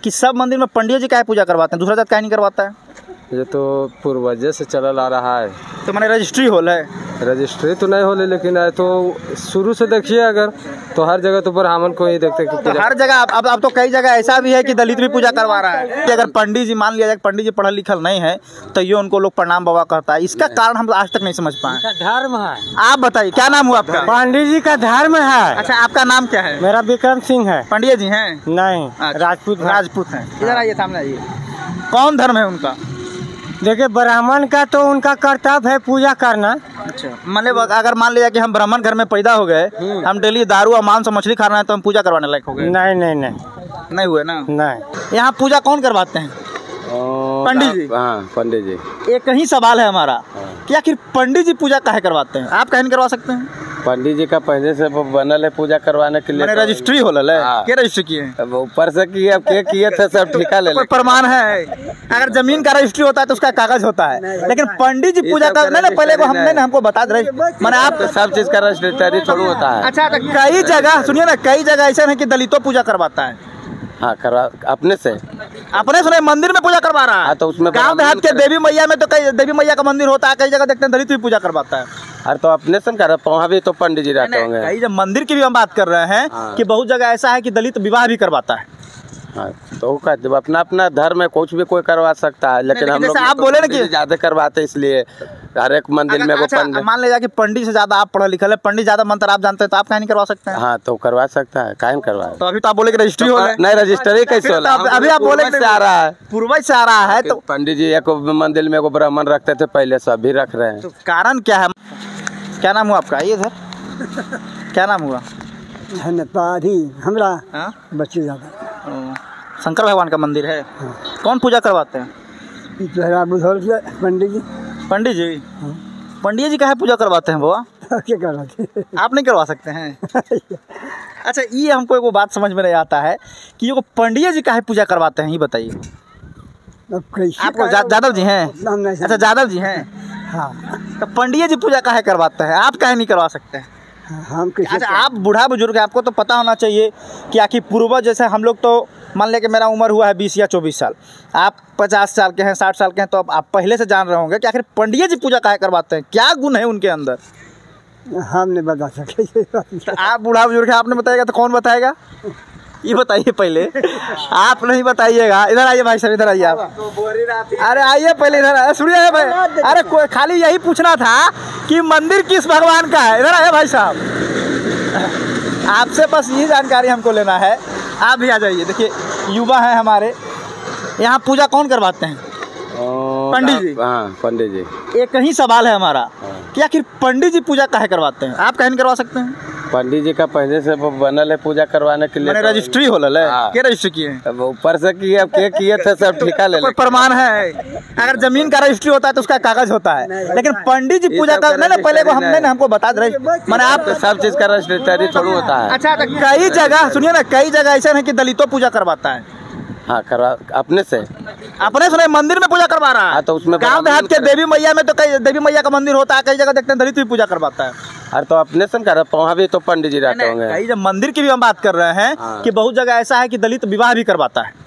कि सब मंदिर में पंडित जी काहे पूजा करवाते हैं, दूसरा जात काहे नहीं करवाता है? ये तो पूर्वज से चल आ रहा है। तो मैंने रजिस्ट्री होल है? रजिस्ट्री तो नहीं होले, लेकिन तो शुरू से देखिए अगर तो हर जगह तो ब्राह्मण को ही देखते कि तो हर जगह अब तो कई जगह ऐसा भी है कि दलित भी पूजा करवा रहा है कि अगर पंडित जी, मान लिया जाए पंडित जी पढ़ल लिखल नहीं है तो ये उनको लोग प्रणाम बाबा कहता है। इसका कारण हम आज तक नहीं समझ पाए। धर्म है। आप बताइए क्या नाम हुआ आपका? पंडित जी का धर्म है। अच्छा, आपका नाम क्या है? मेरा विक्रम सिंह है। पंडित जी हैं? नहीं, राजपूत हैं। इधर आइए, सामने आइए। कौन धर्म है उनका? देखिए, ब्राह्मण का तो उनका कर्तव्य है पूजा करना। अच्छा, मतलब अगर मान लिया कि हम ब्राह्मण घर में पैदा हो गए, हम डेली दारू और मांस और मछली खा रहे हैं तो हम पूजा करवाने लायक हो गए? नहीं नहीं नहीं, नहीं हुए ना? नहीं। यहाँ पूजा कौन करवाते हैं? पंडित जी। हाँ, पंडित जी। एक ही सवाल है हमारा कि आखिर पंडित जी पूजा काहे करवाते हैं? आप काहे नहीं करवा सकते हैं? पंडित जी का पहले से बनल है पूजा करवाने के लिए। रजिस्ट्री होल है? क्या रजिस्ट्री किए? अब ऊपर से किए, अब क्या किए थे, सब ठेका ले। कोई प्रमाण है? अगर जमीन का रजिस्ट्री होता है तो उसका कागज होता है, लेकिन पंडित जी पूजा कर ना, पहले हमको बता दे। मैंने आप सब चीज का रजिस्ट्री थोड़ा होता है। अच्छा, कई जगह सुनिए ना, कई जगह ऐसा है कि दलितों पूजा करवाता है। हाँ, करवा अपने से सुने मंदिर में पूजा करवा रहा है। तो उसमें गाँव देहात के देवी मैया में तो कई देवी मैया का मंदिर होता है, कई जगह देखते हैं दलित भी पूजा करवाता है। अरे तो अपने से कर, वहाँ भी तो पंडित जी रहते होंगे। कई जब मंदिर की भी हम बात कर रहे हैं कि बहुत जगह ऐसा है कि दलित विवाह भी करवाता है। हाँ, तो जब अपना अपना धर्म है, कुछ भी कोई करवा सकता है, लेकिन हम लोग आप बोले ना कि ज्यादा करवाते, इसलिए हर एक मंदिर में पंडित, मान लीजिए कि पंडित से ज्यादा आप पढ़ा लिखा है, पंडित ज्यादा मंत्र आप जानते हैं, तो आप कहीं नहीं करवा सकते हैं? हाँ, तो करवा सकता है, काहे करवा। तो अभी तो आप बोले कि रजिस्ट्री हो नहीं, रजिस्ट्री कैसे होला? अभी आप बोले से आ रहा है, पूर्वज से आ रहा है। तो पंडित जी एक मंदिर में ब्राह्मण रखते थे पहले से, अभी रख रहे हैं। तो कारण क्या है? क्या नाम हुआ आपका? ये सर, क्या नाम हुआ? हमरा बच्चे ज्यादा। शंकर भगवान का मंदिर है? कौन पूजा करवाते हैं? पंडित जी। पंडित जी? पंडित जी काहे पूजा करवाते हैं बुआ? क्या करवाते? आप नहीं करवा सकते हैं? अच्छा, ये हमको एक बात समझ में नहीं आता है कि ये पंडित जी काहे पूजा करवाते हैं, ये बताइए। आपको यादव जी हैं? अच्छा, यादव जी हैं। हाँ, तो पंडित जी पूजा काहे करवाते हैं, आप काहे नहीं करवा सकते हैं? हम अच्छा, आप बूढ़ा बुजुर्ग, आपको तो पता होना चाहिए कि आखिर पूर्वज, जैसे हम लोग तो मान लें कि मेरा उम्र हुआ है 20 या 24 साल, आप 50 साल के हैं, 60 साल के हैं, तो अब आप पहले से जान रहे होंगे कि आखिर पंडित जी पूजा काहे करवाते हैं, क्या गुण है उनके अंदर? हम नहीं बता सके। तो आप बूढ़ा बुजुर्ग है, आपने बताएगा तो कौन बताएगा? ये बताइए पहले, आप नहीं बताइएगा। इधर आइए भाई साहब, इधर आइए आप। अरे आइए पहले इधर, सुनिए भाई। अरे खाली यही पूछना था कि मंदिर किस भगवान का है। इधर आइए भाई साहब, आपसे बस यही जानकारी हमको लेना है। आप भी आ जाइए। देखिए, युवा हैं हमारे, यहाँ पूजा कौन करवाते हैं? पंडित जी। हाँ, पंडित जी। एक ही सवाल है हमारा कि आखिर पंडित जी पूजा काहे करवाते हैं? आप काहे नहीं करवा सकते हैं? पंडित जी का पहले से बनल है पूजा करवाने के लिए। रजिस्ट्री होल है? क्या रजिस्ट्री किए? अब ऊपर से किए, अब क्या किए थे, सब ठेका ले। कोई प्रमाण है? अगर जमीन का रजिस्ट्री होता है तो उसका कागज होता है, लेकिन पंडित जी पूजा कर ना, पहले हमको बता दे। मैंने आप सब चीज का रजिस्ट्री थोड़ा होता है। अच्छा, कई जगह सुनिए ना, कई जगह ऐसा है कि दलितों पूजा करवाता है। हाँ, करवा अपने से सुने मंदिर में पूजा करवा रहा है। तो उसमें गाँव देहात के देवी मैया में तो कई देवी मैया का मंदिर होता है, कई जगह देखते हैं दलित भी पूजा करवाता है। अरे तो अपने से कर, वहाँ भी तो पंडित जी रहते होंगे। कई जब मंदिर की भी हम बात कर रहे हैं कि बहुत जगह ऐसा है कि दलित विवाह भी करवाता है।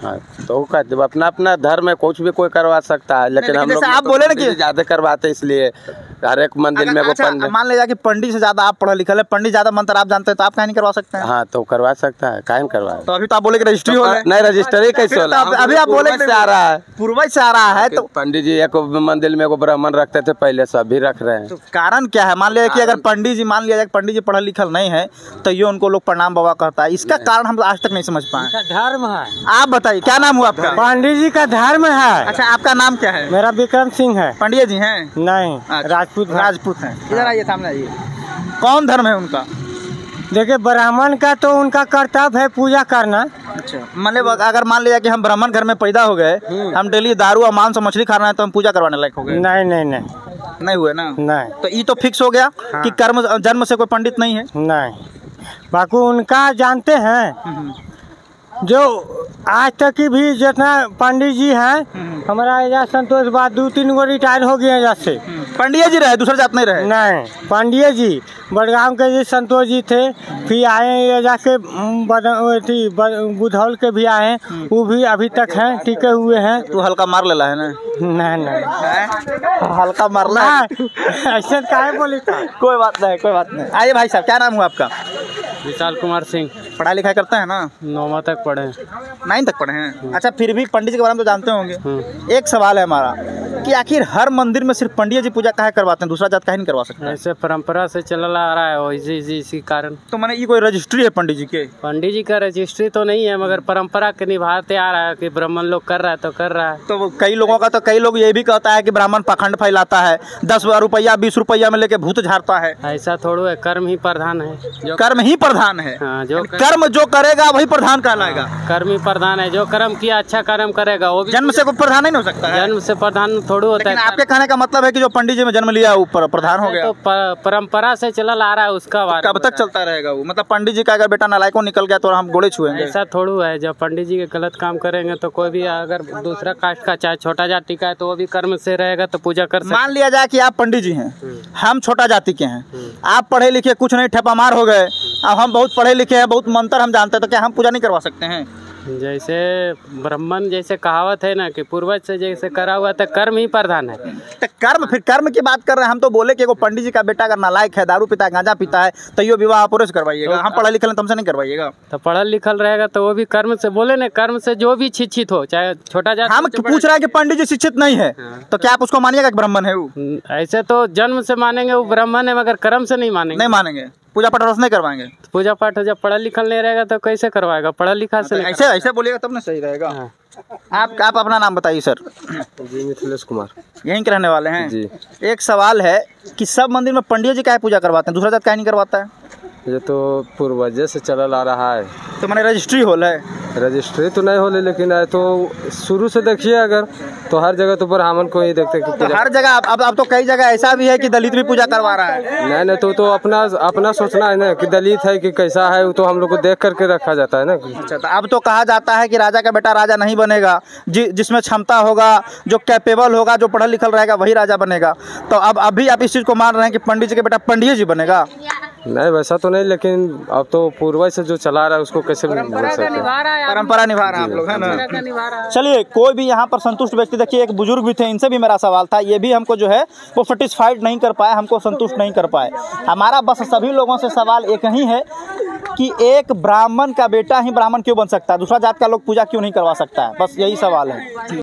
हाँ, तो जब अपना अपना धर्म है, कुछ भी कोई करवा सकता है, लेकिन हम लोग आप बोले ना कि ज्यादा करवाते, इसलिए हर एक मंदिर में मान लीजिए कि पंडित से ज्यादा आप पढ़ा लिखा है, पंडित ज्यादा मंत्र आप जानते हैं, तो आप काहे नहीं करवा सकते हैं? हाँ, तो करवा सकता है, काहे करवा। तो अभी तो आप बोले कि रजिस्ट्री हो नहीं, रजिस्ट्री कैसे होला? अभी आप बोले से आ रहा है, पूर्वज से आ रहा है। तो पंडित जी एक मंदिर में ब्राह्मण रखते थे पहले से, अभी रख रहे हैं। तो कारण क्या है? मान लिया कि अगर पंडित जी, मान लिया जाए पंडित जी पढ़ल लिखल नहीं है तो ये उनको लोग प्रणाम बाबा कहता है। इसका कारण हम आज तक नहीं समझ पाए। धर्म है। आप बताइए क्या नाम हुआ आपका? पंडित जी का धर्म है। अच्छा, आपका नाम क्या है? मेरा विक्रम सिंह है। पंडित जी हैं? नहीं, राजपूत हैं। इधर आइए, सामने आइए। कौन धर्म है उनका? देखिए, ब्राह्मण का तो उनका कर्तव्य है पूजा करना। अच्छा, मतलब अगर मान लिया कि हम ब्राह्मण घर में पैदा हो गए, हम डेली दारू और मांस और मछली खा रहे हैं तो हम पूजा करवाने लायक हो गए? नहीं नहीं नहीं, नहीं हुए ना? नहीं। तो ये तो फिक्स हो गया कि जन्म से कोई पंडित नहीं है? नहीं, बाकी उनका जानते हैं। जो आज तक की भी जितना पंडित जी हैं हमारा एजा संतोष बाद 2-3 गो रिटायर हो गए एजा से। पंडिया जी रहे, दूसरा जात नहीं रहे? नहीं, पंडित जी बड़गांव के जी संतोष जी थे, फिर आए एजा के बुधौल के भी आए, वो भी अभी तक हैं, टिके हुए हैं। तू हल्का मार लेला है ना? नहीं हल्का मारला है? ऐसे काहे बोली था? कोई बात नहीं, कोई बात नहीं। आइए भाई साहब, क्या नाम हुआ आपका? विशाल कुमार सिंह। पढ़ाई लिखाई करते हैं ना? 9वीं तक पढ़े। 9 तक पढ़े हैं? अच्छा, फिर भी पंडित जी के बारे में तो जानते होंगे। एक सवाल है हमारा कि आखिर हर मंदिर में सिर्फ पंडित जी पूजा काहे करवाते हैं, दूसरा जात काहे नहीं करवा सकते? ऐसे परंपरा से चला आ रहा है इसी कारण। तो मैंने ये कोई रजिस्ट्री है पंडित जी के? पंडित जी का रजिस्ट्री तो नहीं है, मगर परंपरा के निभाते आ रहा है कि ब्राह्मण लोग कर रहा है तो कर रहा है। तो कई लोगों का, तो कई लोग ये भी कहता है कि ब्राह्मण पाखंड फैलाता है, 10 रुपया 20 रुपया में लेके भूत झाड़ता है। ऐसा थोड़ा है, कर्म ही प्रधान है। जो कर्म ही प्रधान है? हाँ, जो कर्म जो करेगा वही प्रधान कहलाएगा। कर्म ही प्रधान है, जो कर्म किया अच्छा कर्म करेगा वो भी। जन्म से कोई प्रधान नहीं हो सकता है? जन्म से प्रधान थोड़ी होता है। आपके कहने का मतलब है कि जो पंडित जी में जन्म लिया ऊपर प्रधान हो गया? तो परंपरा से चला आ रहा है उसका बारे। कब तक चलता रहेगा वो? मतलब पंडित जी का अगर बेटा नालायकों निकल गया तो हम गोड़े छुएंगे? ऐसा थोड़ा है, जब पंडित जी के गलत काम करेंगे तो कोई भी अगर दूसरा कास्ट का चाहे छोटा जाति का है तो वो भी कर्म से रहेगा तो पूजा कर सकते। मान लिया जाए कि आप पंडित जी हैं, हम छोटा जाति के हैं, आप पढ़े लिखे कुछ नहीं ठेपा मार हो गए, अब हम बहुत पढ़े लिखे हैं, बहुत मंत्र हम जानते हैं, तो क्या हम पूजा नहीं करवा सकते हैं? जैसे ब्राह्मण जैसे कहावत है ना कि पूर्वज से जैसे करा हुआ था, कर्म ही प्रधान है। तो कर्म, फिर कर्म की बात कर रहे हैं हम। तो बोले कि एगो पंडित जी का बेटा अगर नालायक है, दारू पीता है, गांजा पीता है, तो यो विवाह पुरुष करवाइएगा। हम पढ़ा लिखल तुमसे नहीं करवाइएगा? तो पढ़ा लिखल रहेगा तो वो भी कर्म से, बोले ना कर्म से जो भी शिक्षित हो, चाहे छोटा जाति। हम पूछ रहे हैं कि पंडित जी शिक्षित नहीं है, तो क्या आप उसको मानिएगा कि ब्राह्मण है वो? ऐसे तो जन्म से मानेंगे वो ब्राह्मण है, मगर कर्म से नहीं मानेंगे। नहीं मानेंगे, पूजा पाठ रोज नहीं करवाएंगे? पूजा पाठ जब पढ़ा लिखल नहीं रहेगा तो कैसे करवाएगा? पढ़ा लिखा से ऐसे ऐसे बोलिएगा तब ना सही रहेगा। आप अपना नाम बताइए सर। जी, मिथिलेश कुमार। यहीं के रहने वाले हैं जी। एक सवाल है कि सब मंदिर में पंडित जी काहे पूजा करवाते हैं, दूसरा जात काहे नहीं करवाता है? ये तो पूर्वज से चला आ रहा है। तो मैंने रजिस्ट्री होल है? रजिस्ट्री तो नहीं होले, लेकिन तो शुरू से देखिए अगर तो हर जगह तो ब्राह्मण को ही देखते कि तो हर जगह अब तो कई जगह ऐसा भी है कि दलित भी पूजा करवा रहा है। नहीं तो अपना सोचना है ना कि दलित है कि कैसा है, वो तो हम लोग को देख करके रखा जाता है ना। अच्छा, तो अब तो कहा जाता है कि राजा का बेटा राजा नहीं बनेगा, जिसमें क्षमता होगा, जो कैपेबल होगा, जो पढ़ा लिखल रहेगा वही राजा बनेगा। तो अब अभी आप इस चीज़ को मान रहे हैं कि पंडित जी का बेटा पंडित जी बनेगा? नहीं, वैसा तो नहीं, लेकिन अब तो पूर्वज से जो चला रहा है उसको कैसे बोल सकते हैं? परंपरा निभा रहे हैं आप लोग, है ना? चलिए, कोई भी यहाँ पर संतुष्ट व्यक्ति, देखिए एक बुजुर्ग भी थे, इनसे भी मेरा सवाल था, ये भी हमको जो है वो सेटिस्फाइड नहीं कर पाए, हमको संतुष्ट नहीं कर पाए। हमारा बस सभी लोगों से सवाल एक ही है कि एक ब्राह्मण का बेटा ही ब्राह्मण क्यों बन सकता है, दूसरा जात का लोग पूजा क्यों नहीं करवा सकता है? बस यही सवाल है।